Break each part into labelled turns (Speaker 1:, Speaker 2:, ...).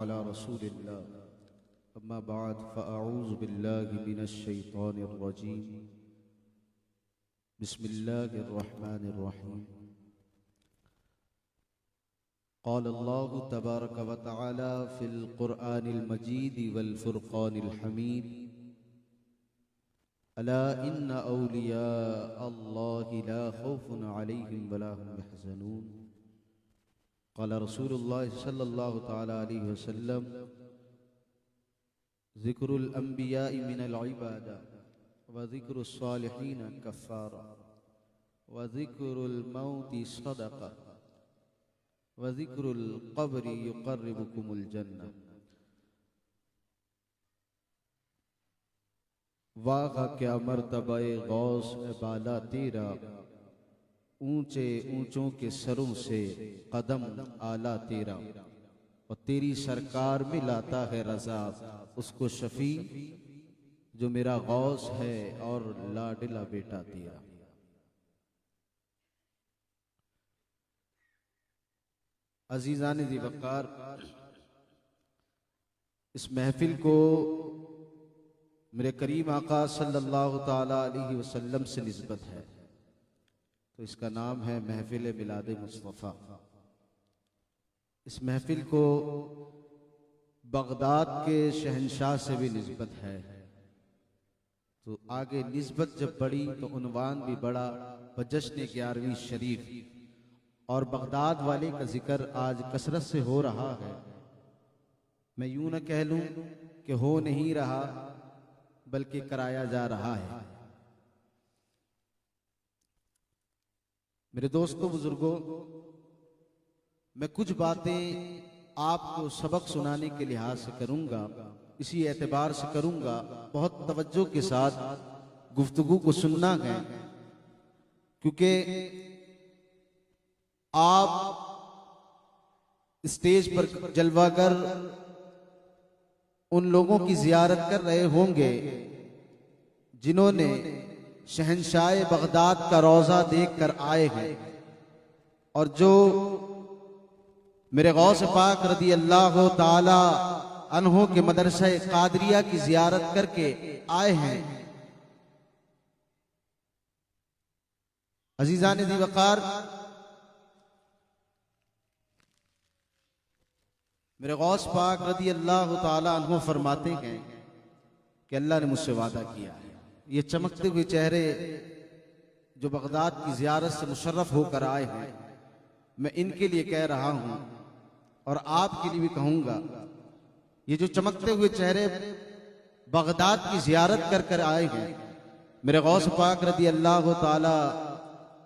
Speaker 1: अला रसूलिल्लाह अम्मा बाद फ़अऊज़ु बिल्लाहि मिनश शैतानिर रजीम बिस्मिल्लाहिर रहमानिर रहीम क़ाल अल्लाहु तबारक व तआला फ़िल क़ुरआनिल मजीद वल फ़ुरक़ानिल हमीद अला इन्ना औलिया अल्लाहि ला खौफ़ुन अलैहिम व ला हुम यहज़नून क़ाल रसूलुल्लाह सल्लल्लाहु तआला अलैहि वसल्लम ज़िक्रुल अंबिया'i मिनल इबादा व ज़िक्रुस सालिहीन कफ़ारा व ज़िक्रुल मौति सदक़ा व ज़िक्रुल क़ब्रि युक़र्रिबुकुमुल जन्नह। वाह क्या मर्तबा-ए गौस बाला तेरा, ऊंचे ऊंचों के सरों से कदम आला तेरा, और तेरी सरकार में लाता है रज़ा उसको शफी जो मेरा गौस है और लाडला बेटा तेरा। अजीज़ान दी वक़ार, इस महफिल को मेरे करीम आका सल्लल्लाहु ताला अलैहि वसल्लम से निस्बत है, तो इसका नाम है महफिल मिलाद मुस्तफ़ा। इस महफिल को बगदाद के शहंशाह से भी निस्बत है, तो आगे निस्बत जब बढ़ी तो उन्वान भी बढ़ा बजश्न 11वीं शरीफ, और बगदाद वाले का जिक्र आज कसरत से हो रहा है। मैं यूं न कह लूं कि हो नहीं रहा, बल्कि कराया जा रहा है। मेरे दोस्तों बुजुर्गों, मैं कुछ बातें आपको सबक सुनाने के लिहाज से करूंगा, इसी एतबार से करूंगा, बहुत तवज्जो के साथ गुफ्तगू को सुनना है, क्योंकि आप स्टेज पर जलवागर उन लोगों की जियारत कर रहे होंगे जिन्होंने शहंशाह बगदाद का रोज़ा देख कर आए हैं, और जो मेरे गौस पाक रदी अल्लाह ताला अन्हो के मदरसा कादरिया की जियारत करके आए हैं। अजीज़ान दी वक़ार, मेरे गौस पाक रदी अल्लाह ताला अन्हो फरमाते हैं कि अल्लाह ने मुझसे वादा किया है, ये चमकते हुए चेहरे जो बगदाद की जियारत से मुशर्रफ होकर आए हैं, मैं इनके लिए कह रहा हूं और आपके लिए भी कहूंगा। ये जो चमकते हुए चेहरे बगदाद की जियारत कर कर आए हैं, मेरे गौस पाक रदी अल्लाह ताला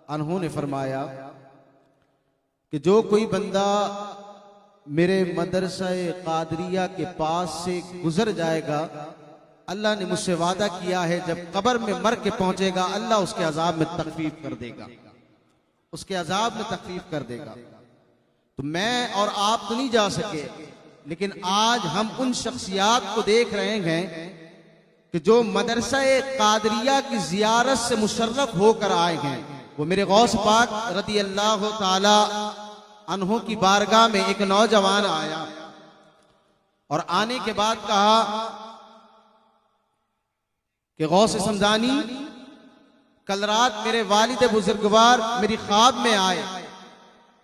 Speaker 1: अन्हो ने फरमाया कि जो कोई बंदा मेरे मदरसा कादरिया के पास से गुजर जाएगा, अल्लाह ने मुझसे वादा किया है जब कब्र में मर के पहुंचेगा, अल्लाह उसके अजाब में तखफीफ कर देगा, उसके अजाब में तखफीफ कर देगा। तो मैं और आप तो नहीं जा सके, लेकिन आज हम उन शख्सियात को देख रहे हैं कि जो मदरसा कादरिया की जियारत से मुशर्रफ होकर आए हैं। वो मेरे गौस पाक रदी अल्लाह ताला अन्हो की बारगाह में एक नौजवान आया, और आने के बाद कहा कि गौस समदानी, कल रात मेरे वालिद बुजुर्गवार मेरी ख्वाब में आए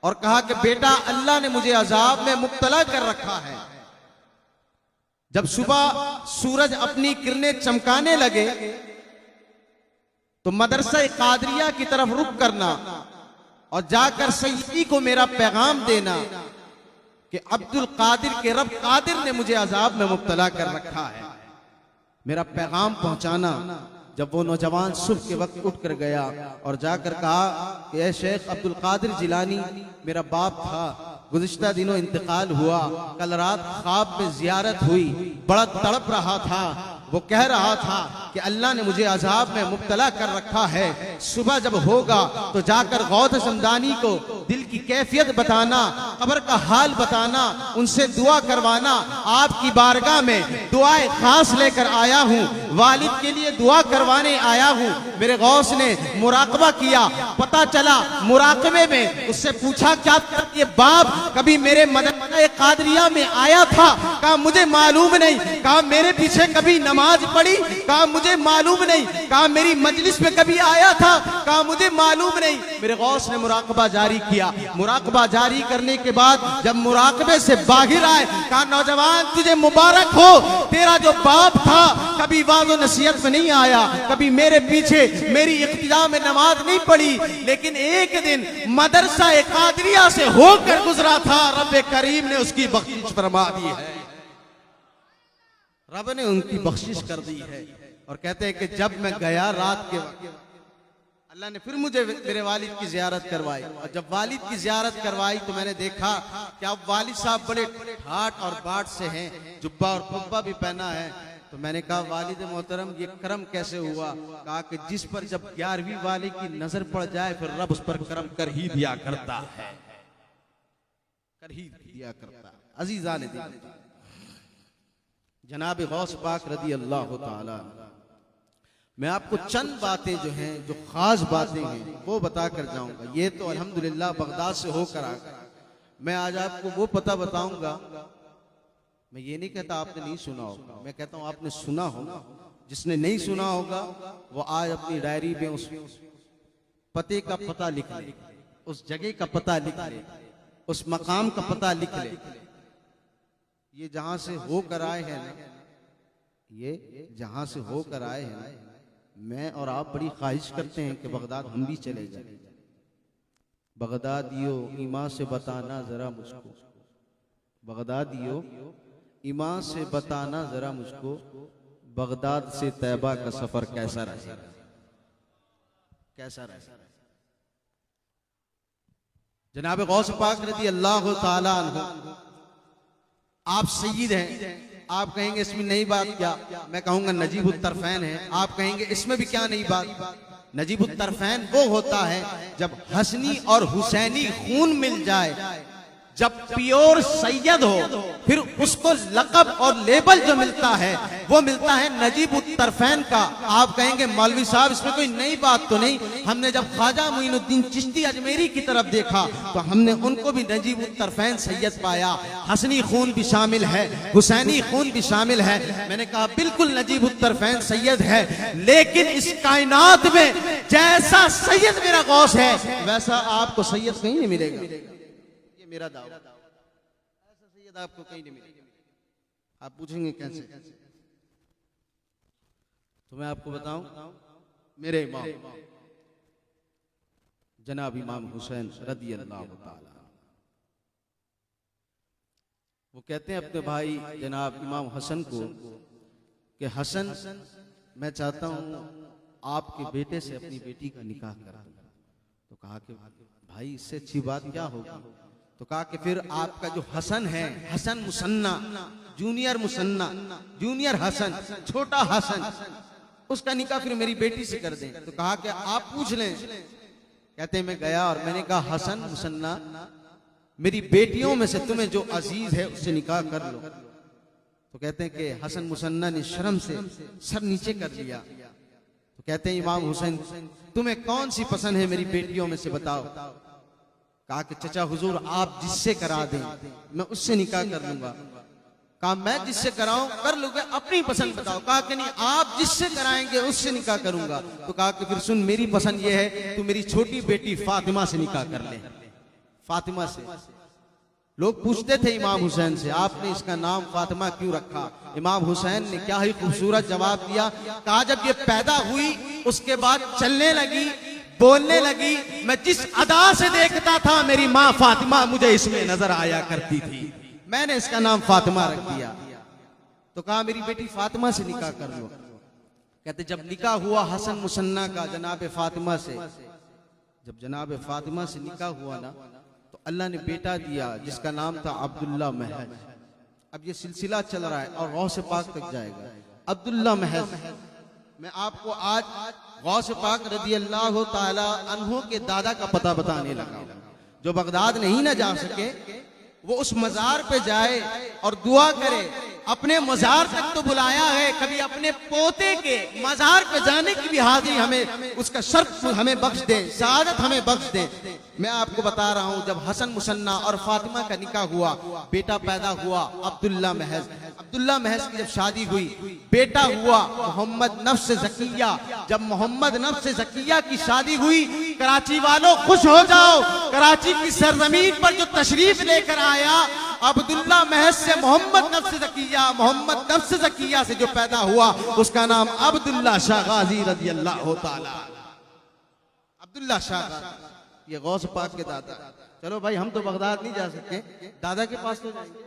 Speaker 1: और कहा कि बेटा, अल्लाह ने मुझे अजाब में मुब्तला कर रखा है। जब सुबह सूरज अपनी किरणें चमकाने लगे तो मदरसा कादरिया की तरफ रुख करना और जाकर सैयदी को मेरा पैगाम देना कि अब्दुल कादिर के रब कादिर ने मुझे अजाब में मुब्तला कर रखा है, मेरा पैगाम पहुंचाना। जब वो नौजवान सुबह के वक्त उठ कर गया और जाकर कहा कि ऐ शेख अब्दुल कादिर जिलानी, मेरा बाप था, गुज़िश्ता दिनों इंतकाल हुआ, कल रात ख्वाब में जियारत हुई, बड़ा तड़प रहा था, वो कह रहा था कि अल्लाह ने मुझे अजाब में मुब्तला कर रखा है, सुबह जब होगा तो जाकर गौस समदानी को दिल की कैफियत बताना, कब्र का हाल बताना, उनसे दुआ करवाना। आपकी बारगाह में दुआए खास लेकर आया हूँ, वालिद के लिए दुआ करवाने आया हूँ। मेरे गौस ने मुराकबा किया, पता चला मुराकबे में उससे पूछा क्या ये बाप कभी मेरे मदरसा कादरिया में आया था? कहा मुझे मालूम नहीं। कहा मेरे पीछे कभी नमाज पढ़ी? कहा मुझे मालूम नहीं। कहा मेरी मजलिस में कभी आया था? कहा मुझे मालूम नहीं। मेरे गौस ने मुराकबा जारी किया। मुराकबा जारी करने के बाद जब मुराकबे से बाहर आए, कहा नौजवान तुझे मुबारक हो, तेरा जो बाप था कभी वाज़ो नसीहत में नहीं आया, कभी मेरे पीछे मेरी इक्तिदा में नमाज नहीं पढ़ी, लेकिन एक दिन मदरसा कादरिया से होकर गुजरा था। रब करीम ने उसकी बख्शिश फरमा दी है, रब ने उनकी बख्शिश कर दी है। और कहते हैं कि जब मैं गया रात के वक्त, अल्लाह ने फिर मुझे मेरे वालिद की जियारत करवाई। और जब वालिद की जियारत करवाई तो मैंने देखा कि अब वालिद साहब बड़े ठाट और बाट से हैं, जुब्बा और कुब्बा भी पहना है। तो मैंने कहा वालिद मोहतरम ये करम कैसे हुआ? कहा कि जिस पर जब 11वीं वाले की नजर पड़ जाए फिर रब उस पर करम कर ही दिया करता है, कर ही दिया करता। अजीजान दीन, जनाब गौस पाक रदी अल्लाह ताला, मैं आपको चंद बातें जो हैं, जो खास बातें हैं वो बता कर जाऊंगा। ये तो अल्हम्दुलिल्लाह बगदाद से होकर आ गया। मैं आज आपको वो पता बताऊंगा, मैं ये नहीं कहता आपने नहीं सुना होगा, मैं कहता हूं आपने सुना होगा। जिसने नहीं सुना होगा वो आज अपनी डायरी में उस पते का पता लिख ले, उस जगह का पता लिख ले, उस मकाम का पता लिख ले। ये जहां से होकर आए हैं ना, ये जहां से होकर आए हैं ना, मैं और आप बड़ी ख्वाहिश करते हैं कि बगदाद हम भी चले जाए। बगदादियो ईमान से बताना जरा मुझको, बगदादियो ईमान से बताना जरा मुझको, बगदाद से तैबा का सफर कैसा रहा, कैसा रहा। जनाब गौस पाक रज़ी अल्लाह ताला अन्हु, आप सय्यद हैं, आप कहेंगे इसमें नई बात क्या? मैं कहूंगा नजीबुत तरफैन है। आप कहेंगे इसमें भी क्या नई बात? नजीबुत तरफैन वो होता है जब हसनी और हुसैनी खून मिल जाए, जब प्योर सैयद हो, फिर उसको लक़ब और लेबल जो मिलता है वो मिलता है नजीबुत तरफैन का। आप कहेंगे मौलवी साहब इसमें कोई नई बात तो नहीं? हमने जब ख्वाजा मुइनुद्दीन चिश्ती अजमेरी की तरफ देखा तो हमने उनको भी नजीबुत तरफैन सैयद पाया। हसनी खून भी शामिल है, हुसैनी खून भी शामिल है। मैंने कहा बिल्कुल नजीबुत तरफैन सैयद है, लेकिन इस कायनात में जैसा सैयद मेरा गौस है वैसा आपको सैयद कहीं नहीं मिलेगा। ये मेरा दावा, ऐसा सैयद आपको कहीं नहीं मिलेगा। आप पूछेंगे कैसे? तो मैं आपको बताऊं, मेरे इमाम जनाब इमाम हुसैन रदी अल्लाह ताला, वो कहते हैं अपने भाई जनाब इमाम हसन को कि हसन मैं चाहता हूं आपके बेटे से अपनी बेटी का निकाह करा दूं। तो कहा कि भाई इससे अच्छी बात क्या होगी? तो कहा कि फिर आपका जो हसन है, Hasan Muthanna, junior Muthanna, junior Hasan, छोटा हसन, उसका निकाह फिर मेरी बेटी से कर दें। तो कहा कि आप पूछ लें। कहते मैं गया और मैंने कहा हसन मुसन्ना, मेरी बेटियों में से तुम्हें जो अजीज है उससे निकाह कर लो। तो कहते हैं कि हसन मुसन्ना ने शर्म से सर नीचे कर लिया। तो कहते हैं इमाम हुसैन तुम्हें कौन सी पसंद है मेरी बेटियों में से बताओ। कहा कि चचा हुजूर आप जिससे करा दें मैं उससे निकाह कर लूंगा। कहा मैं जिससे कराऊं कर लूंगा, अपनी पसंद बताओ। कहा कि नहीं आप जिससे कराएंगे उससे निकाह करूंगा। तो कहा कि फिर सुन मेरी पसंद ये है तू मेरी छोटी बेटी फातिमा से निकाह कर ले। फातिमा से। लोग पूछते थे इमाम हुसैन से आपने इसका नाम फातिमा क्यों रखा? इमाम हुसैन ने क्या ही खूबसूरत जवाब दिया। कहा जब ये पैदा हुई उसके बाद चलने लगी, बोलने लगी, मैं जिस अदा से देखता था मेरी माँ फातिमा मुझे इसमें नजर आया करती थी, मैंने इसका नाम फातिमा रख दिया। तो कहा मेरी बेटी फातिमा से निकाह कर लो। कहते जब निकाह हुआ हसन मुसन्ना का जनाब फातिमा से, जब जनाब फातिमा से निकाह हुआ ना तो अल्लाह ने बेटा दिया जिसका नाम था अब्दुल्ला महज। अब ये सिलसिला चल रहा है और गौस पाक तक जाएगा। अब्दुल्ला महज, मैं आपको आज गौस पाक रज़ी अल्लाह ताला अन्हु के दादा का पता बताने लगा। जो बगदाद नहीं ना जा सके वो उस मजार पे जाए और दुआ करे अपने मजार तक तो बुलाया है, कभी अपने पोते के मजार पे जाने की भी हाजिरी हमें, उसका शर्फ हमें बख्श दे, सआदत हमें बख्श दे। मैं आपको बता रहा हूं, जब हसन मुसन्ना और फातिमा का निकाह हुआ, बेटा पैदा हुआ अब्दुल्ला महज। अब्दुल्ला महज की जब शादी हुई, बेटा हुआ मोहम्मद नफ्स ज़किया। जब मोहम्मद नफ्स ज़किया की शादी हुई, कराची वालों खुश हो जाओ, कराची की सरजमीन पर जो तशरीफ लेकर आया अब्दुल्ला महज से मोहम्मद नफ्स ज़किया, मोहम्मद नफ्स ज़किया से जो पैदा हुआ उसका नाम अब्दुल्ला शाह गाजी रज़ियल्लाहु ताला। अब्दुल्ला शाह ये गौस पाक के दादा। चलो भाई हम तो बगदाद नहीं जा सकते, दादा के पास तो जाएंगे,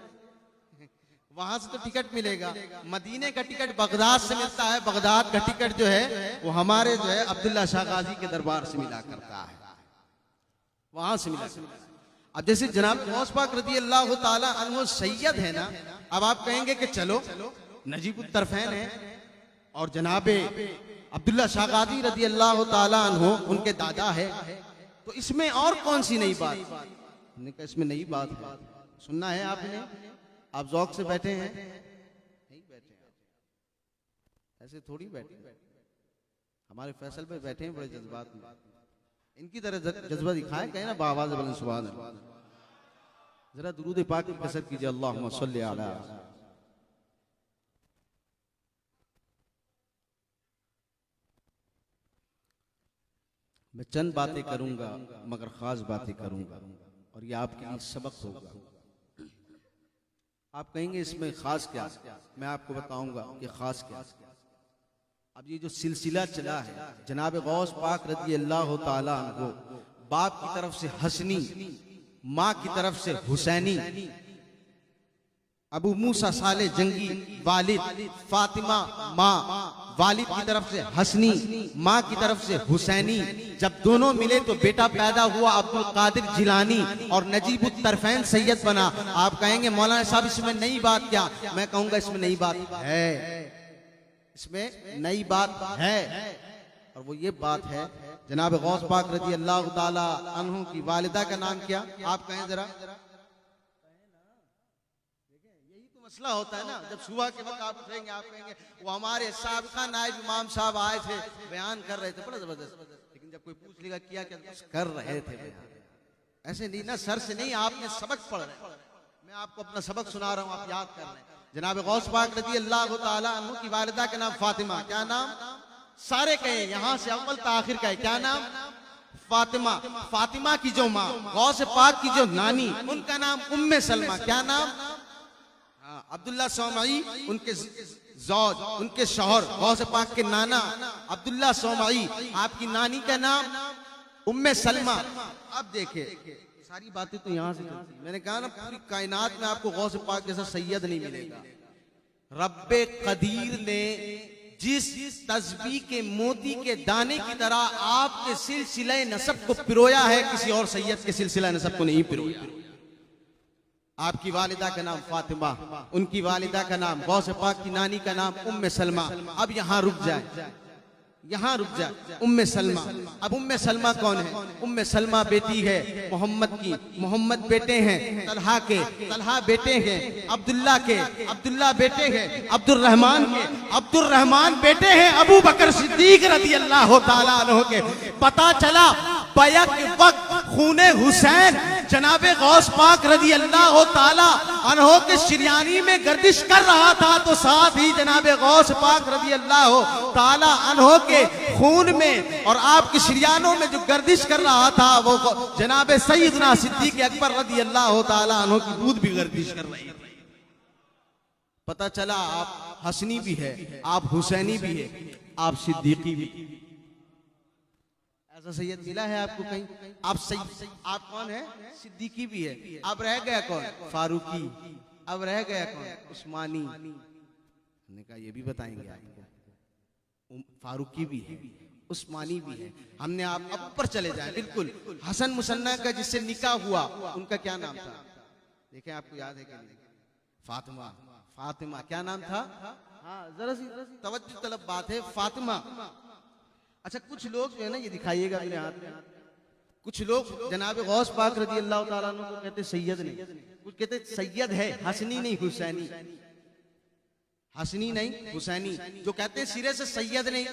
Speaker 1: वहां से तो टिकट मिलेगा। मदीने का टिकट बगदाद से मिलता है, बगदाद का टिकट जो है वो हमारे जो है अब्दुल्ला शाह गाजी के दरबार से मिला करता है, वहां से मिला। अब जैसे जनाब गौस पाक रज़ी अल्लाह ताला अन्हु सैयद है ना, अब आप कहेंगे कि चलो नजीबुत तरफैन है और जनाबे अब्दुल्ला शाह गाजी रज़ी अल्लाह ताला अन्हु उनके दादा है, तो इसमें और कौन सी नई बात? हमने कहा इसमें नई बात है, सुनना है आपने? आप ज़ौक़ से बैठे हैं? नहीं बैठे, ऐसे थोड़ी बैठे, हमारे फैसल पे बैठे हैं बड़े जज्बात में। इनकी तरह जज्बा दिखाए, कहे ना बावाज़ बोलें सुभान अल्लाह। जरा दुरूद पाक की कसरत कीजिए, अल्लाहुम्मा सल्ली अला। मैं चंद बातें करूंगा मगर खास बातें करूंगा और ये आपके लिए सबक होगा। आप कहेंगे इसमें खास क्या? मैं आपको बताऊंगा कि खास क्या। अब ये जो सिलसिला चला है, जनाब गौस पाक रज़ी अल्लाह ताला अन्हु, बाप की तरफ से हसनी, माँ की तरफ से हुसैनी, अबू मूसा साले जंगी वालिद, फातिमा माँ, वालिद की तरफ से हसनी, माँ की तरफ से हुसैनी। जब दोनों मिले तो बेटा पैदा हुआ अब्दुल कादिर जिलानी और नजीबुत तरफैन सैयद बना। आप कहेंगे मौलाना साहब इसमें नई बात क्या? मैं कहूंगा इसमें नई बात है, इसमें नई बात है, और वो ये बात है जनाब गौस पाक रज़ी अल्लाह ताला अन्हु की वालिदा का नाम क्या? आप कहें जरा। मसला होता है ना, जब सुबह के वक्त आप उठेंगे, आप कहेंगे वो हमारे साबिका नायब इमाम साहब आए थे, बयान कर रहे थे बड़ा जबरदस्त, लेकिन जब कोई पूछ लेगा किया क्या कर रहे थे बयान, ऐसे नहीं ना, सर से नहीं, आपने सबक पढ़ रहे हैं। मैं आपको अपना सबक सुना रहा हूँ, आप याद कर रहे हैं। जनाब गौस पाक रज़ी अल्लाह ताला अन्हु की वालिदा का नाम फातिमा। क्या नाम? सारे कहे, यहाँ से अव्वल ता आखिर का है, क्या नाम? फातिमा। फातिमा की जो माँ, गौस पाक की जो नानी, उनका नाम उम्मे सलमा। क्या नाम? अब्दुल्ला सौमाई उनके ज़ौज, उनके शौहर, गौस पाक के नाना अब्दुल्ला सौमाई, आपकी नानी का नाम उम्मे सलमा। अब देखे सारी बातें तो यहाँ से चलती। मैंने कहा ना पूरी कायनात में आपको गौस पाक जैसा सैयद नहीं मिलेगा। रब्बे कदीर ने जिस तस्बीह के मोती के दाने की तरह आपके सिलसिले नसब को पिरोया है, किसी और सैयद के सिलसिला नसब को नहीं पिरोया। आपकी वालिदा का नाम फातिमा, उनकी वालिदा का नाम, गौस पाक की नानी का नाम उम्मे सलमा। अब यहाँ रुक जाए, यहाँ रुक जाए। उम्मे सलमा, अब उम्मे सलमा कौन है? उम्मे सलमा बेटी है मोहम्मद की, मोहम्मद बेटे हैं तलहा के, तलहा बेटे हैं अब्दुल्ला के, अब्दुल्ला बेटे हैं अब्दुल रहमान के, अब्दुल रहमान बेटे हैं अबू बकर सिद्दीक रज़ी अल्लाह ताला अन्हु के। पता चला बैक वक्त खूने हुसैन जनाबे गौस पाक रज़ी अल्लाह ताला अन्हु के शिरयानी में गर्दिश कर रहा था, तो साथ ही जनाबे गौस पाक रज़ी अल्लाह ताला अन्हु के खून में और आपके शिरयानों में जो गर्दिश कर रहा था, वो जनाबे सैयदना सिद्दीक अकबर रज़ी अल्लाह ताला अन्हु की दूध भी गर्दिश कर रही थी। पता चला आप हसनी भी है, आप हुसैनी भी है, आप सिद्दीकी भी। ऐसा सैयद मिला है आपको कहीं? आप कौन है? सिद्दीकी भी है। अब रह गया कौन? फारूकी। अब रह गया कौन? उस्मानी। हमने कहा ये भी बताएंगे आपको। फारूकी भी है, उस्मानी भी है। हमने आप अब ऊपर चले जाए, बिल्कुल हसन मुसन्ना का जिससे निकाह हुआ उनका क्या नाम था? देखें आपको याद है क्या? फातिमा। फातिमा क्या नाम था? हाँ जरा सी तवज्जो तलब बात है, फातिमा। अच्छा कुछ लोग जो है ना, ये दिखाइएगा मेरे हाथ में, कुछ लोग जनाब गौस पाक रज़ी अल्लाह ताला अन्हु को कहते सैयद नहीं, कुछ कहते सैयद है हसनी नहीं हुसैनी। हसनी नहीं हुसैनी। जो कहते हैं सिरे से सैयद नहीं,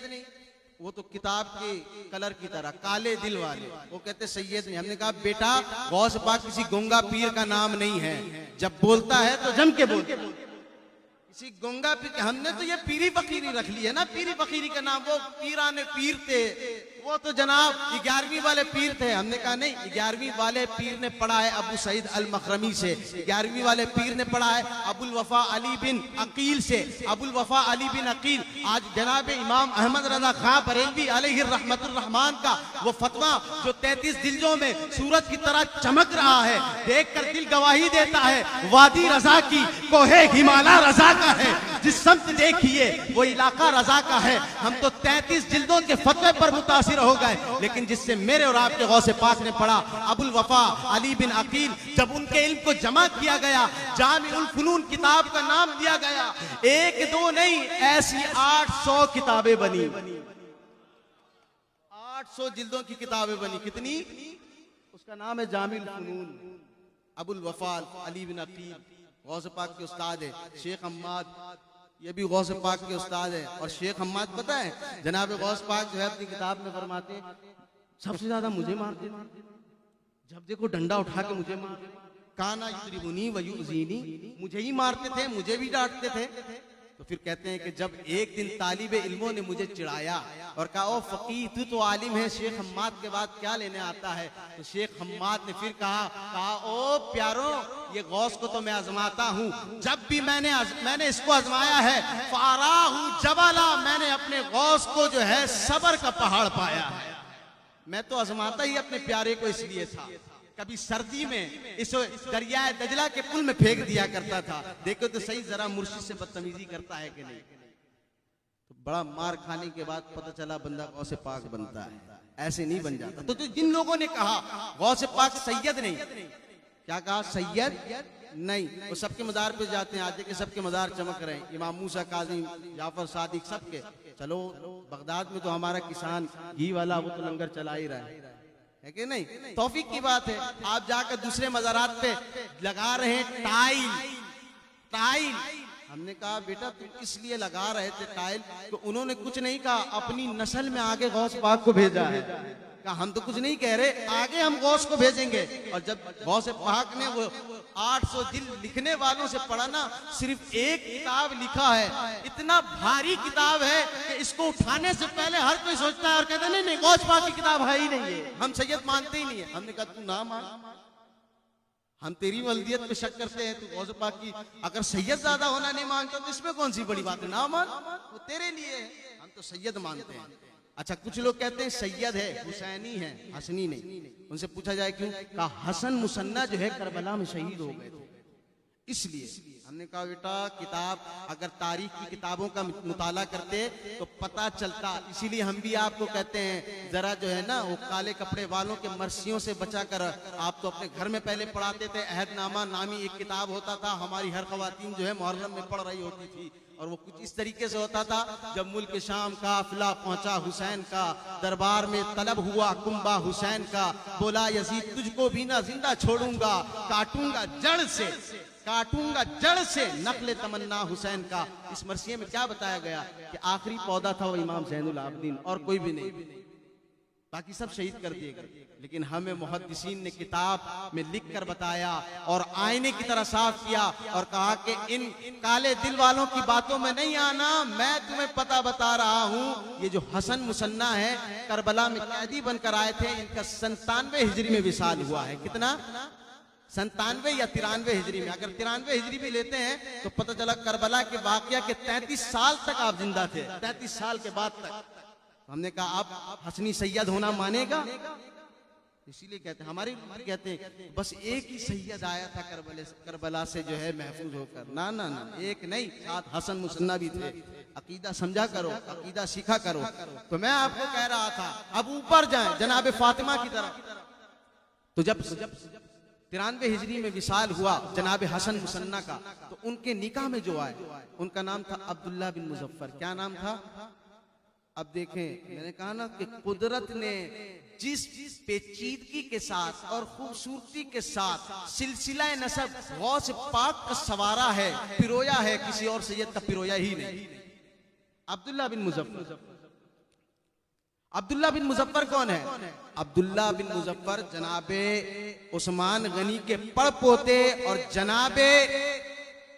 Speaker 1: वो तो किताब के कलर की तरह काले दिल वाले, वो कहते सैयद नहीं। हमने कहा बेटा गौस पाक किसी गूंगा पीर का नाम नहीं है, जब बोलता है तो जम के बोलता है। किसी गूंगा पीर, हमने तो ये पीरी फकीरी रख ली है ना, पीरी फकीरी का नाम। वो पीराने पीर थे, वो तो जनाब 11वीं वाले पीर थे। हमने कहा नहीं, 11वीं वाले पीर ने पढ़ा है अबू सईद अल मखरमी से, 11वीं वाले पीर ने पढ़ा है अबुल वफा अली बिन अकील से। अबुल वफा अली बिन अकील, आज जनाब इमाम अहमद रजा खां बरेलवी अलैहि रहमतुर रहमान का वो फतवा जो 33 दिल्लों में सूरज की तरह चमक रहा है, देखकर दिल गवाही देता है वादी रजा की, कोहे हिमालय रजा का है, जिस समत देखिए वो इलाका रजा का है। हम तो 33 जिल्दों के फतवे पर मुतासिर हो गए, लेकिन जिससे मेरे और आपके गौसे पाक ने पढ़ा अबुल वफा अली बिन अकील, जब उनके इल्म को जमा किया गया, जामिउल फुनून किताब का नाम दिया गया, एक दो नहीं ऐसी 800 किताबें बनी, 800 जिल्दों की किताबें बनी। कितनी? उसका नाम है जामिउल फुनून। अबुल वफा अली बिन अकील गौसे पाक के उस्ताद है। शेख हम्माद, ये भी गौस पाक के उस्ताद है। और शेख हम्माद पता है जनाब गौस पाक जो है अपनी किताब में फरमाते हैं सबसे ज्यादा मुझे मारते, जब देखो डंडा उठा के मुझे मारते, काना युद्रिबुनी व युज़ीनी, मुझे ही मारते थे, मुझे भी डांटते थे। तो फिर कहते हैं कि जब एक दिन तालिबे इल्मों ने मुझे चिढ़ाया और कहा ओ फकीह तू तो आलिम है, शेख हम्माद के बाद क्या लेने आता है, तो शेख हम्माद ने फिर कहा ओ प्यारो ये गौस को तो मैं आजमाता हूँ, जब भी मैंने इसको आजमाया है फाराहू जबाला, मैंने अपने गौस को जो है सबर का पहाड़ पाया है। मैं तो आजमाता ही अपने प्यारे को इसलिए था, कभी सर्दी में इस दरियाए दजला के पुल में फेंक दिया करता था। देखो तो सही जरा मुर्शिद से बदतमीजी करता है कि नहीं। तो बड़ा मार खाने के बाद पता चला बंदा गौसे पाक बनता है, ऐसे नहीं बन जाता। तो जिन लोगों ने कहा गौसे पाक सैयद नहीं, क्या कहा सैयद नहीं, वो सबके मदार पे जाते हैं, आज देखिए सबके मदार चमक रहे हैं, इमाम मूसा काज़िम, जाफर सादिक, सबके। चलो बगदाद में तो हमारा किसान घी वाला वो तो लंगर चला ही रहा है कि नहीं, तौफीक की बात है। आप जाकर दूसरे मज़ारात पे लगा रहे हैं टाइल। हमने कहा बेटा तुम किस लिए लगा रहे थे टाइल, तो उन्होंने कुछ नहीं कहा, अपनी नस्ल में आगे गौस पाक को भेजा है। कहा हम तो कुछ नहीं कह रहे, आगे हम गौस को भेजेंगे। और जब गौस पाक ने वो 800 जिल्द लिखने वालों से पढ़ा ना, सिर्फ एक किताब लिखा है, इतना भारी किताब है कि इसको उठाने से पहले हर कोई सोचता है और कहता है नहीं गौस पाक की किताब है ही नहीं है, हम सैयद मानते ही नहीं है। हमने कहा तू ना मान, हम तेरी वल्दियत पे शक करते हैं, तू गौस पाक की अगर सैयद ज्यादा होना नहीं मानता तो इसमें कौन सी बड़ी बात है, ना मान, वो तेरे लिए है, हम तो सैयद मानते हैं। अच्छा कुछ लोग कहते हैं सैयद है हुसैनी है हसनी नहीं। उनसे पूछा जाए क्यों, कहा हसन मुसन्ना जो है करबला में शहीद हो गए थे इसलिए। हमने कहा बेटा किताब अगर तारीख की किताबों का मुताला करते तो पता चलता, इसीलिए हम भी आपको कहते हैं जरा जो है ना वो काले कपड़े वालों के मर्सियों से बचा कर। आप तो अपने घर में पहले पढ़ाते थे, अहदनामा नामी एक किताब होता था, हमारी हर खवातीन जो है मुहर्रम में पढ़ रही होती थी, और वो कुछ इस तरीके से होता था, जब मुल्क शाम काफिला पहुंचा हुसैन का, दरबार में तलब हुआ कुंबा हुसैन का, बोला यजीद तुझको भी ना जिंदा छोड़ूंगा, काटूंगा जड़ से नकले तमन्ना हुसैन का। इस मरसिये में क्या बताया गया कि आखिरी पौधा था वो इमाम ज़ैनुल आबिदीन और कोई भी नहीं, बाकी सब शहीद कर दिए गए। लेकिन हमें मुहद्दिसीन ने किताब में लिख कर बताया और आईने की तरह साफ किया और कहा कि इन काले दिल वालों की बातों में नहीं आना, मैं तुम्हें पता बता रहा हूं। ये जो हसन मुसन्ना है करबला में कैदी बनकर आए थे, इनका 97 हिजरी में विसाल हुआ है। कितना? 97 या 93 हिजरी में। अगर 93 हिजरी भी लेते हैं तो पता चला करबला के वाकया के 33 साल तक आप जिंदा थे, 33 साल के बाद तक। हमने कहा आप हसनी सैयद होना मानेगा, इसीलिए कहते हैं, हमारी कहते हैं बस एक ही सैयद आया था करबला से जो है महफूज होकर। ना ना ना, एक नहीं, साथ हसन मुसन्ना भी थे। अकीदा समझा करो, अकीदा सीखा करो। तो मैं आपको कह रहा था अब ऊपर जाएं जनाब फातिमा की तरफ। तो जब 93 हिजरी में विसाल हुआ जनाब हसन मुसन्ना का, तो उनके निकाह में जो आए उनका नाम था अब्दुल्ला बिन मुजफ्फर। क्या नाम था? अब देखें, मैंने कहा ना कि कुदरत ने जिस पेचीदगी के साथ और खूबसूरती के साथ सिलसिला नसब गौस पाक का सवारा है, पिरोया है, किसी और सैयद का पिरोया ही नहीं। अब्दुल्ला बिन मुजफ्फर। अब्दुल्ला बिन मुजफ्फर कौन है? अब्दुल्ला बिन मुजफ्फर जनाबे उस्मान गनी के पड़पोते और जनाबे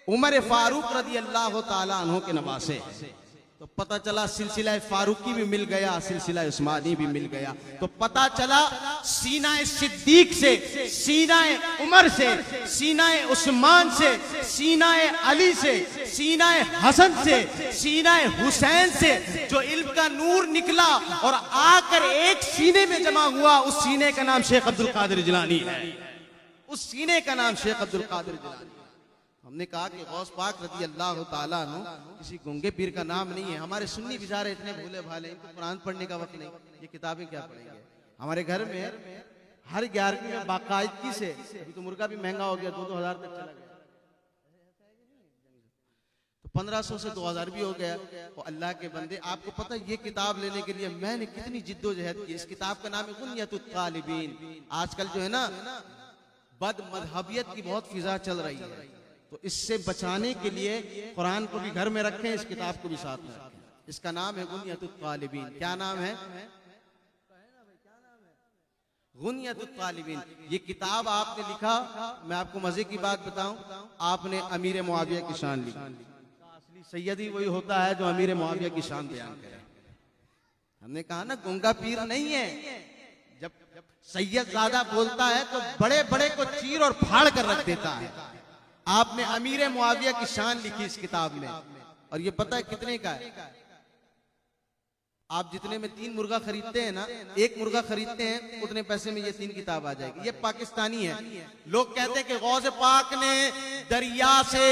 Speaker 1: उमर फारूक रदी अल्लाह ताला अन्हु के नवासे। तो पता चला सिलसिला फारूकी भी मिल गया, सिलसिला उस्मानी भी मिल गया। तो पता चला सीनाए सिद्दीक से, सीनाए उमर से, सीनाए उस्मान से, सीनाए अली से, सीनाए हसन से, सीनाए हुसैन से जो इल्म का नूर निकला और आकर एक सीने में जमा हुआ, उस सीने का नाम शेख अब्दुल कादिर जिलानी है। उस सीने का नाम शेख अब्दुल कादिर जिलानी। हमने कहा कि गौस पाक रज़ी अल्लाह ताला अन्हु किसी गूंगे पीर का नाम नहीं है। हमारे सुन्नी बेचारे इतने भोले भाले, इनको कुरान पढ़ने का वक्त नहीं, ये किताबें क्या पढ़ेंगे। हमारे घर में हर 11वीं में बाकायदगी से, अभी तो मुर्गा भी महंगा हो गया, 2-2 हज़ार तक चला गया, तो 1500 से 2000 भी हो गया। तो अल्लाह के बंदे, आपको पता है ये किताब लेने के लिए मैंने कितनी जिद्दोजहद की। इस किताब का नाम है गुनियतुत तालिबीन। आजकल जो है ना बद मजहबियत की बहुत फिजा चल रही है, तो इससे बचाने के लिए कुरान को भी घर में रखें, इस किताब को भी साथ में रखें। इसका नाम है गुनियतुत तालिबीन। क्या नाम है? गुनियतुत तालिबीन। ये किताब आपने लिखा, मैं आपको मजे की बात बताऊं, आपने अमीर मुआविया की शान लिखी। असली सैयदी वही होता है जो अमीर मुआविया की शान बयान करे। हमने कहा ना गूंगा पीर नहीं है। जब सैयद ज़्यादा बोलता है तो बड़े बड़े को चीर और फाड़ कर रख देता है। आपने अमीर मुआविया की शान लिखी इस किताब में, और ये पता है कितने का है? आप जितने में 3 मुर्गा खरीदते हैं ना, 1 मुर्गा खरीदते हैं, उतने पैसे में ये 3 किताब आ जाएगी। ये पाकिस्तानी है। लोग कहते हैं कि गौस पाक ने दरिया से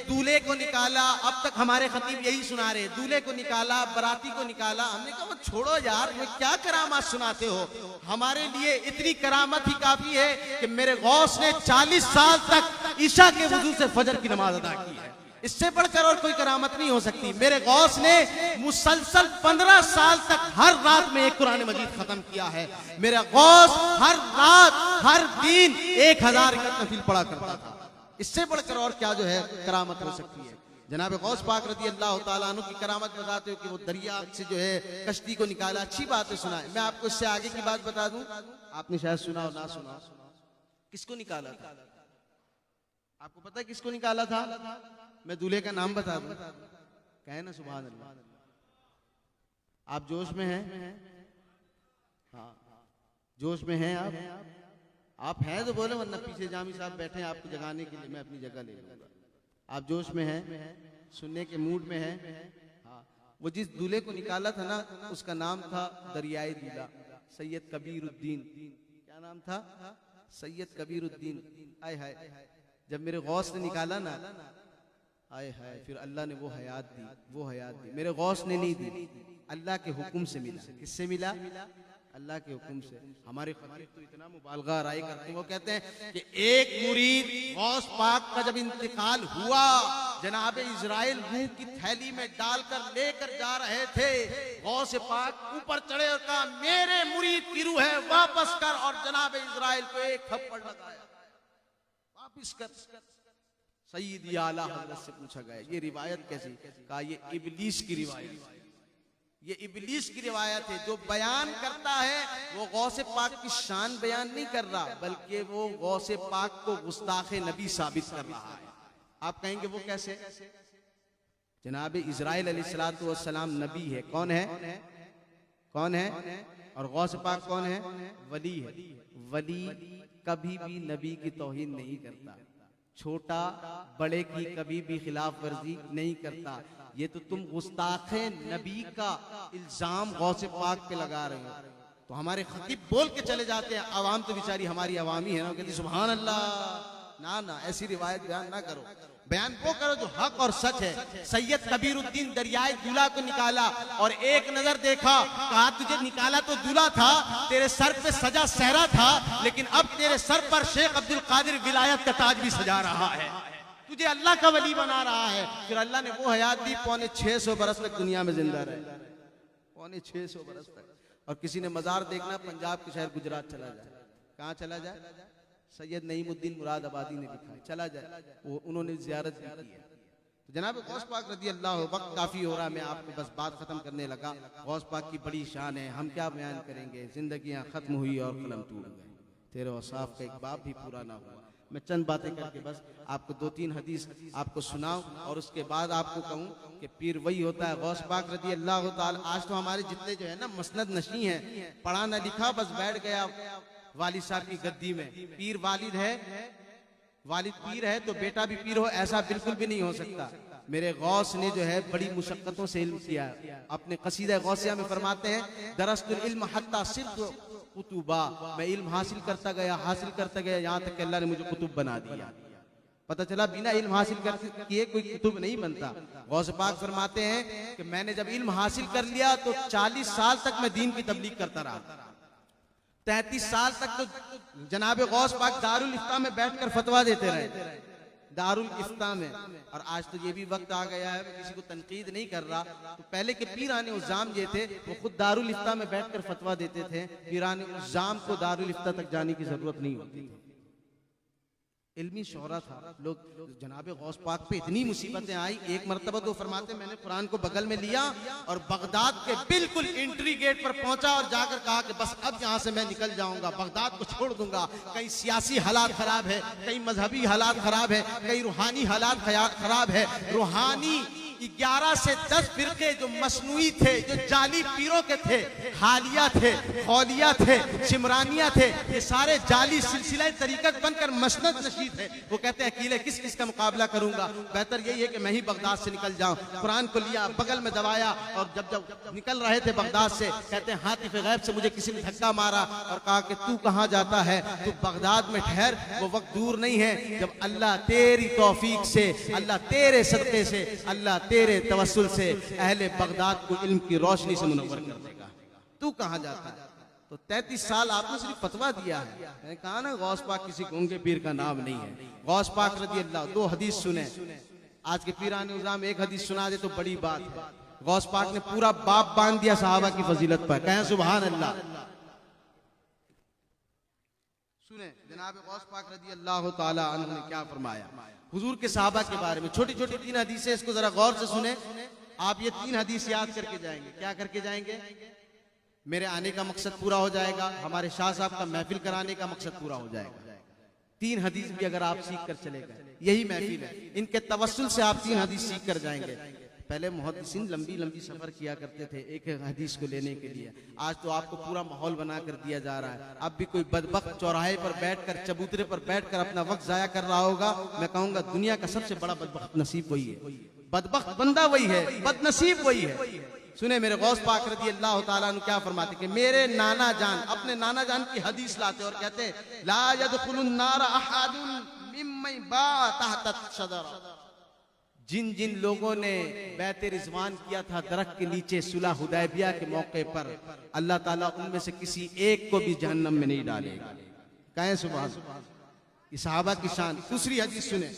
Speaker 1: दूल्हे को निकाला। अब तक हमारे खतीब यही सुना रहे, दूल्हे को निकाला, बराती को निकाला। हमने कहा वो छोड़ो यार, तुम्हें क्या करामात सुनाते हो। हमारे लिए इतनी करामत ही काफी है कि मेरे गौस ने 40 साल तक ईशा के वजू से फजर की नमाज अदा की है। इससे बढ़कर और कोई करामत नहीं हो सकती। मेरे गौस ने मुसलसल 15 साल तक हर रात में एक कुरान मजीद खत्म किया है। मेरा गौस हर रात हर दिन 1000 का नफिल पढ़ा करता था। इससे बढ़कर और क्या जो है करामत हो सकती है। जनाब गौस पाक रज़ी अल्लाह ताला अन्हु की करामत बताते हो कि वो दरिया से जो है कश्ती को निकाला। अच्छी बात है, सुना है। मैं आपको इससे आगे की बात बता दूं, आपने शायद सुना हो ना सुना। किसको निकाला था? आपको पता है किसको निकाला था? मैं दूल्हे का नाम बता दूं, कहे ना सुभान अल्लाह। आप जोश में हैं? हाँ, जोश में हैं आप हैं तो बोले, वरना पीछे जामी साहब बैठे हैं आपको जगाने के लिए, मैं अपनी जगह ले लूंगा। आप जोश में हैं, सुनने के मूड में हैं? हाँ, वो जिस दूल्हे को निकाला था ना, उसका नाम था दरियाए दूल्हा, सैयद कबीरुद्दीन। क्या नाम था? सैयद कबीरुद्दीन। आय हाय, जब मेरे गौस ने निकाला ना, आए हाय, फिर अल्लाह ने वो हयात दी, वो हयात दी। मेरे गौस ने नहीं दी, अल्लाह के हुक्म से मिला। किससे मिला? अल्लाह के हुक्म से। हमारे खतीब तो इतना मुबालगा राय करते हैं, वो कहते हैं कि एक मुरीद गौस पाक का जब इंतकाल हुआ, जनाब इजराइल रूह की थैली में डालकर लेकर जा रहे थे, गौस पाक ऊपर चढ़े और कहा मेरे मुरीद की रूह है, वापस कर। और जनाब इजराइल को एक थप्पड़ लगाया, वापस कर। सईद आला हज़रत से पूछा गया ये रिवायत कैसी? कहा ये इबलीस की रिवायत, ये इबलीस की रिवायत है। जो बयान करता है वो गौसे पाक की शान बयान नहीं कर रहा, बल्कि वो गौसे पाक को गुस्ताखे नबी साबित कर रहा है। आप कहेंगे वो कैसे? जनाब इजराइल अलैहिस्सलातु वस्सलाम नबी है। कौन है? कौन है? और गौसे पाक कौन है? वली है। वली कभी भी नबी की तौहीन नहीं करता, छोटा बड़े की कभी भी खिलाफ वर्जी नहीं करता। ये तो तुम गुस्ताखे नबी का इल्जाम गौसे पाक पे लगा रहे हो। तो हमारे खतीब बोल के चले जाते हैं, आवाम तो बेचारी हमारी आवामी है ना, कहती सुभान अल्लाह। ना ऐसी रिवायत बयान ना करो, बयान वो करो जो हक और सच है। सैयद कबीरुद्दीन दरियाए दूल्हा को निकाला और एक नजर देखा, कहा तुझे निकाला तो दूल्हा था, तेरे सर पे सजा सहरा था, लेकिन अब तेरे सर पर शेख अब्दुल कादिर विलायत का ताज भी सजा रहा है, तुझे अल्लाह का वली बना रहा है। फिर अल्लाह ने वो हयात दी, 650 बरस तक दुनिया में जिंदा रहे, 650 बरस तक। और किसी ने मजार देखना पंजाब के शहर गुजरात चला जाए, कहाँ चला जाए? सैयद नईमुद्दीन मुरादाबादी ने लिखा है, चला जाए, वो उन्होंने जियारत भी की है। तो जनाब गौस पाक रज़ी अल्लाह, वक्त काफ़ी हो रहा है, मैं आपको बस बात ख़त्म करने लगा। गौस पाक की बड़ी शान है, हम क्या बयान करेंगे। ज़िंदगियाँ ख़त्म हुई और कलम टूट गए, तेरे औसाफ का एक बाप भी पूरा ना हुआ। मैं चंद बातें करके बस आपको 2-3 हदीस आपको सुनाऊं और उसके बाद आपको कहूं कि पीर वही होता है गौस पाक रज़ी अल्लाह ताला। आज तो हमारे जितने जो है ना मसनद नशी हैं, पढ़ा ना लिखा, बस बैठ गया वालिद साहब की गद्दी में। पीर वालिद है, वालिद पीर है तो बेटा भी पीर हो, ऐसा बिल्कुल भी नहीं हो सकता। मेरे गौस ने जो है बड़ी मुशक्कतों से इल्म किया है। अपने कसीदा गौसिया में फरमाते हैं, दरस्तुल इल्म हत्ता सिर्फ कुतुबा, मैं इल्म हासिल करता गया यहाँ तक कि अल्लाह ने मुझे कुतुब बना दिया। पता चला बिना इल्म हासिल किए कोई कुतुब नहीं बनता। गौस पाक फरमाते हैं कि मैंने जब इल्म हासिल कर लिया तो 40 साल तक मैं दीन की तबलीग करता रहा। 33 साल तक तो जनाब गौस पाक दारुल इफ्ता में बैठकर फतवा देते रहे, दारुल इफ्ता में। और आज तो ये भी वक्त आ गया है, मैं किसी को तनकीद नहीं कर रहा, तो पहले के पीराने उज़्ज़ाम ये थे वो खुद दारुल इफ्ता में बैठकर फतवा देते थे। पीराने उज़्ज़ाम को दारुल इफ्ता तक जाने की जरूरत नहीं होती थी, इल्मी शोहरा था। लोग जनाब गौस पाक पे इतनी मुसीबतें आई, एक मरतबा तो फरमाते मैंने कुरान को बगल में लिया और बगदाद के बिल्कुल एंट्री गेट पर पहुंचा और जाकर कहा कि बस अब यहाँ से मैं निकल जाऊंगा, बगदाद को छोड़ दूंगा। कहीं सियासी हालात खराब है, कहीं मजहबी हालात खराब है, कहीं रूहानी हालात खराब है। रूहानी 11 से 10 फिरके जो मसनूई थे, जो जाली पीरों के थे, हालिया थे, खौलिया थे, शिमरानिया थे, ये सारे जाली सिलसिला तरीकत बनकर मसनद नशी थे। वो कहते हैं अकेले किस किस का मुकाबला करूंगा, बेहतर यही है कि मैं ही बगदाद से निकल जाऊं। कुरान को लिया, बगल में दबाया और जब निकल रहे थे बगदाद से, कहते हैं हातिफ गैब से मुझे किसी ने धक्का मारा और कहा कि तू कहां जाता है, तू बगदाद में ठहर, वो वक्त दूर नहीं है जब अल्लाह तेरी तौफीक से, अल्लाह तेरे सदके से, अल्लाह तेरे तवस्सुल से अहले बगदाद को इल्म की रोशनी से मुनव्वर कर देगा। तू कहां जाता है? तो 33 साल आपने सिर्फ फतवा दिया है। मैंने कहा ना गौस पाक किसी गूंगे पीर का नाम नहीं है। गौस पाक रज़ी अल्लाह, 2 हदीस सुने। आज के पीराने उज़्ज़ाम 1 हदीस सुना दे तो बड़ी बात है। गौस पाक ने पूरा बाप बांध दिया सहाबा की फजीलत पर, कहें सुभान अल्लाह। सुने जनाब गौस पाक रज़ी अल्लाह ताला अन्हु ने क्या फरमाया हुजूर के सहाबा के बारे में। छोटी छोटी 3 हदीसें, इसको जरा गौर से सुने। आप ये 3 हदीस याद करके जाएंगे। क्या करके जाएंगे? मेरे आने का मकसद पूरा हो जाएगा, हमारे शाह साहब का महफिल कराने का मकसद पूरा हो जाएगा। 3 हदीस भी अगर आप सीख कर चले गए, यही महफिल है, इनके तवस्सुल से आप 3 हदीस सीख कर जाएंगे। पहले मुहद्दिसीन लंबी लंबी सफर किया करते थे एक हदीस को लेने के लिए, आज तो आपको पूरा माहौल बना कर दिया जा रहा है। अब भी कोई बदबख्त चौराहे पर बैठकर, चबूतरे पर बैठकर अपना वक्त जाया कर रहा होगा, मैं कहूंगा दुनिया का सबसे बड़ा बदबख्त नसीब वही है, बदबख्त बंदा वही है, बदनसीब वही है। सुने मेरे गौस पाक रज़ी अल्लाह ताला अन्हु क्या फरमाते कि मेरे नाना जान, अपने नाना जान की हदीस लाते और कहते ला यदखुलुन नार अहदुन मिम्मन बातहत शजरा। जिन जिन लोगों ने बैत रिजवान किया था दरख्त के नीचे सुलह हुदैबिया के मौके पर, अल्लाह ताला उनमें से किसी एक को भी जहन्नम में नहीं डालेगा। कहें सुभान। इस सहाबा की शान। दूसरी हदीस सुने,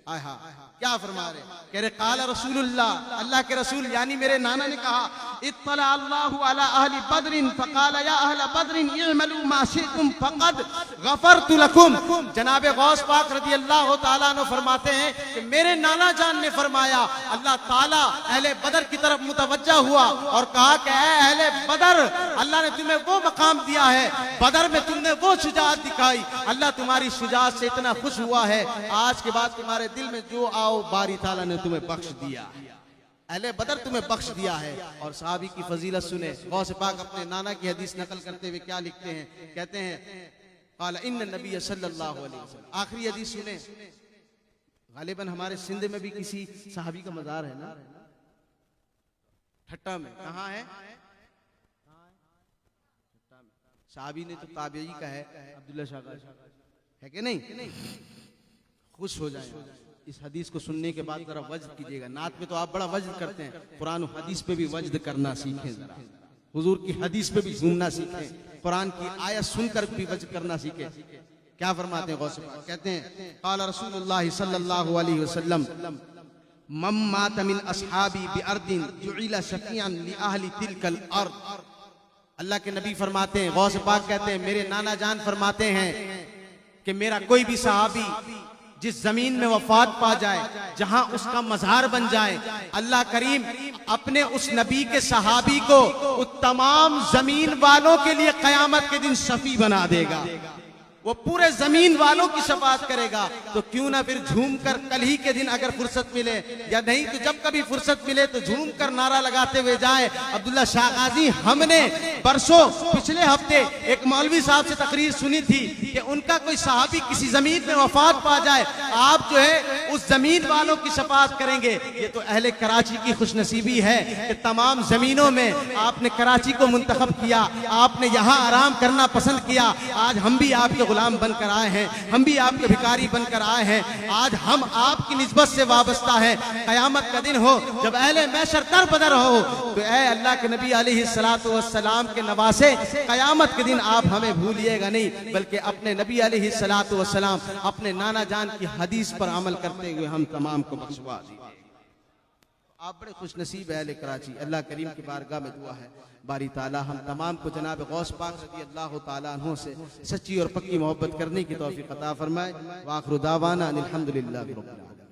Speaker 1: आहा क्या फरमा रहे, कह रहे काला रसूलुल्लाह, अल्लाह के रसूल यानी मेरे नाना ने कहा, इत्तला अल्लाहु अला अहली बद्रिन फकाला या अहल बद्रिन इअमलू मा शिअतुम फक़द गफरतु लकुम। जनाब गौस पाक रज़ी अल्लाह ताला अन्हु फरमाते हैं कि मेरे नाना जान ने फरमाया, अल्लाह ताला अहले बदर की तरफ मुतवज्जा हुआ और कहा कि ऐ अहले बदर, अल्लाह ने तुम्हें वो मकाम दिया है, बदर में तुमने वो शुजाअत दिखाई, अल्लाह तुम्हारी शुजाअत से इतना खुश हुआ है, आज के बाद तुम्हारे दिल में जो आओ बारी ताला ने तुम्हें बख्श दिया, अहले बदर तुम्हें बख्श दिया है। और सहाबी की फजीलत सुने, गौस पाक अपने नाना की हदीस नकल करते हुए क्या लिखते हैं, कहते हैं क़ाल इन्न नबी सल्लल्लाहु अलैहि वसल्लम। आखिरी हदीस सुने, गालिबन हमारे सिंध में भी किसी सहाबी का मजार है ना, ठट्टा में। कहाँ है? सहाबी ने तो ताबेई का है, अब्दुल्ला शाह है कि नहीं? खुश हो जाए इस हदीस को सुनने के बाद, जरा वज्द कीजिएगा। नात में तो आप बड़ा वज्द करते हैं, कुरान और हदीस पे भी वज्द करना सीखें, जरा हुजूर की हदीस पे भी झूमना सीखें, कुरान की आयत सुनकर भी वज्द करना सीखें। क्या फरमाते हैं गौस पाक, कहते हैं क़ाल रसूलुल्लाह सल्लल्लाहु अलैहि वसल्लम मम मात मिन अस्हाबी बिअर्दिन जुइला शफीअन लि अहली तिलकल अर्द। अल्लाह के नबी फरमाते हैं, गौस पाक कहते हैं, मेरे नाना जान फरमाते हैं कि मेरा कोई भी सहाबी जिस जमीन में वफात पा जाए, जहां उसका मज़ार बन जाए, अल्लाह करीम अपने उस नबी के सहाबी को उस तमाम जमीन वालों के लिए कयामत के दिन शफी बना देगा। वो पूरे जमीन वालों की शफाअत करेगा। तो क्यों ना फिर झूम कर कल ही के दिन अगर फुर्सत मिले, या नहीं तो जब कभी फुर्सत मिले तो झूम कर नारा लगाते हुए जाए। अब्दुल्ला शाह गाजी, हमने परसों पिछले हफ्ते एक मौलवी साहब से तकरीर सुनी थी कि उनका कोई सहाबी किसी जमीन में वफात पा जाए, आप जो है उस जमीन वालों की शफाअत करेंगे। ये तो अहले कराची की खुशनसीबी है कि तमाम जमीनों में आपने कराची को मुंतखब किया, आपने यहाँ आराम करना पसंद किया। आज हम भी आपके गुलाम बनकर आए हैं, हम भी आपके भिखारी बनकर आए हैं। आज हम आपकी निस्बत से वाबस्ता हैं। कयामत का दिन हो जब अहले महशर दर बदर हो, तो ऐ अल्लाह के नबी अलैहिस्सलातु वस्सलाम के नवासे, कयामत के दिन आप हमें भूलिएगा नहीं, बल्कि अपने नबी अलैहिस्सलातु वस्सलाम अपने नाना जान की हदीस पर अमल करते हुए हम तमाम को बख्शवा दीजिए। आप बड़े खुश नसीब है अहले कराची। अल्लाह करीम की बारगाह में दुआ है बारी ताला हम तमाम को जनाब गौस पाक रज़ी अल्लाह ताला अन्हु से सच्ची और पक्की मोहब्बत करने की तौफीक अता फरमाए। व आखिरु दावाना अनिल हम्दुलिल्लाहि रब्बिल आलमीन।